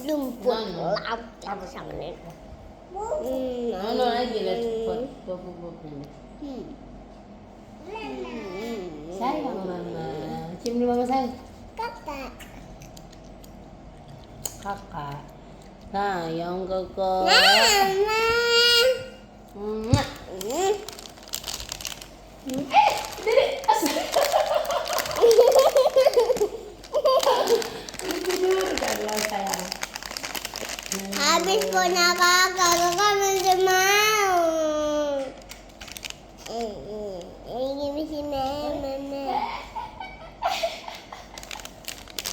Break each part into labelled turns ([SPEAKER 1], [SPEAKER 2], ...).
[SPEAKER 1] Lumpur
[SPEAKER 2] Ano?
[SPEAKER 1] laut sama nih.
[SPEAKER 2] Ano lagi? Let's put. Sayang mama. Cium dulu mama sayang.
[SPEAKER 1] Kakak.
[SPEAKER 2] Kakak. Sayang kakak.
[SPEAKER 1] Mama.
[SPEAKER 2] Mwah. Dede. Tidur kan sayang.
[SPEAKER 1] Habis punya kakak masih mau. Ini masih mama.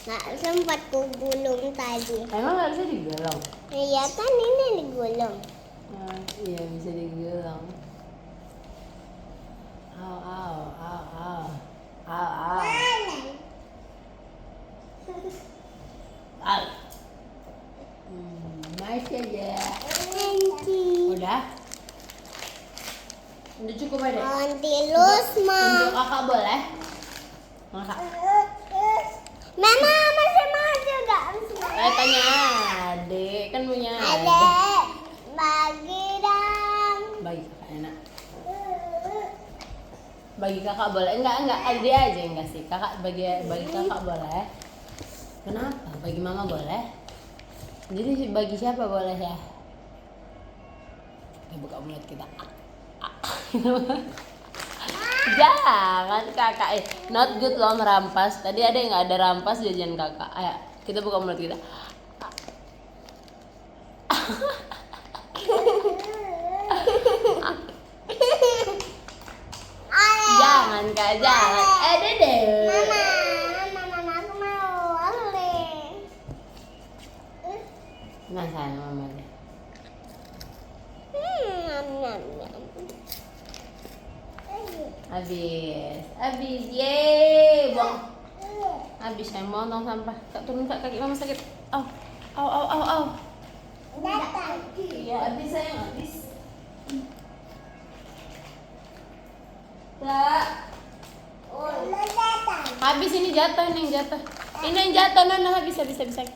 [SPEAKER 1] Nggak sempat ku gulung tadi.
[SPEAKER 2] Emang nggak bisa digulung?
[SPEAKER 1] Iya kan ini digulung.
[SPEAKER 2] Iya bisa digulung. Au au au au au au. Au. Masih aja. Udah? Udah cukup aja.
[SPEAKER 1] Nanti lus
[SPEAKER 2] Untuk
[SPEAKER 1] mah.
[SPEAKER 2] kakak boleh? Kakak.
[SPEAKER 1] Mama masih mau juga.
[SPEAKER 2] Tanya adik kan punya
[SPEAKER 1] Adek, bagi dong.
[SPEAKER 2] Bagi kakak enak. Bagi kakak boleh? Enggak adik aja enggak sih. Kakak bagi kakak boleh. Kenapa? Bagi mama boleh? Jadi bagi siapa boleh ya? Kita buka mulut kita. Jangan kakak, not good loh merampas. Tadi ada yang nggak ada rampas jajan kakak. Ayo kita buka mulut kita. Jangan kak, jangan. Dede.
[SPEAKER 1] Mama, aku mau ale.
[SPEAKER 2] Nah sayang mama deh.
[SPEAKER 1] Nyam.
[SPEAKER 2] Habis, yeay, buang. Habis saya mau nong sampah. Kak turun kak, kaki mama sakit. Au.
[SPEAKER 1] Datang.
[SPEAKER 2] Iya habis sayang habis. Kak.
[SPEAKER 1] Datang.
[SPEAKER 2] Habis ini jatuh nih jatuh. Ini yang jatuh nona habis sayang.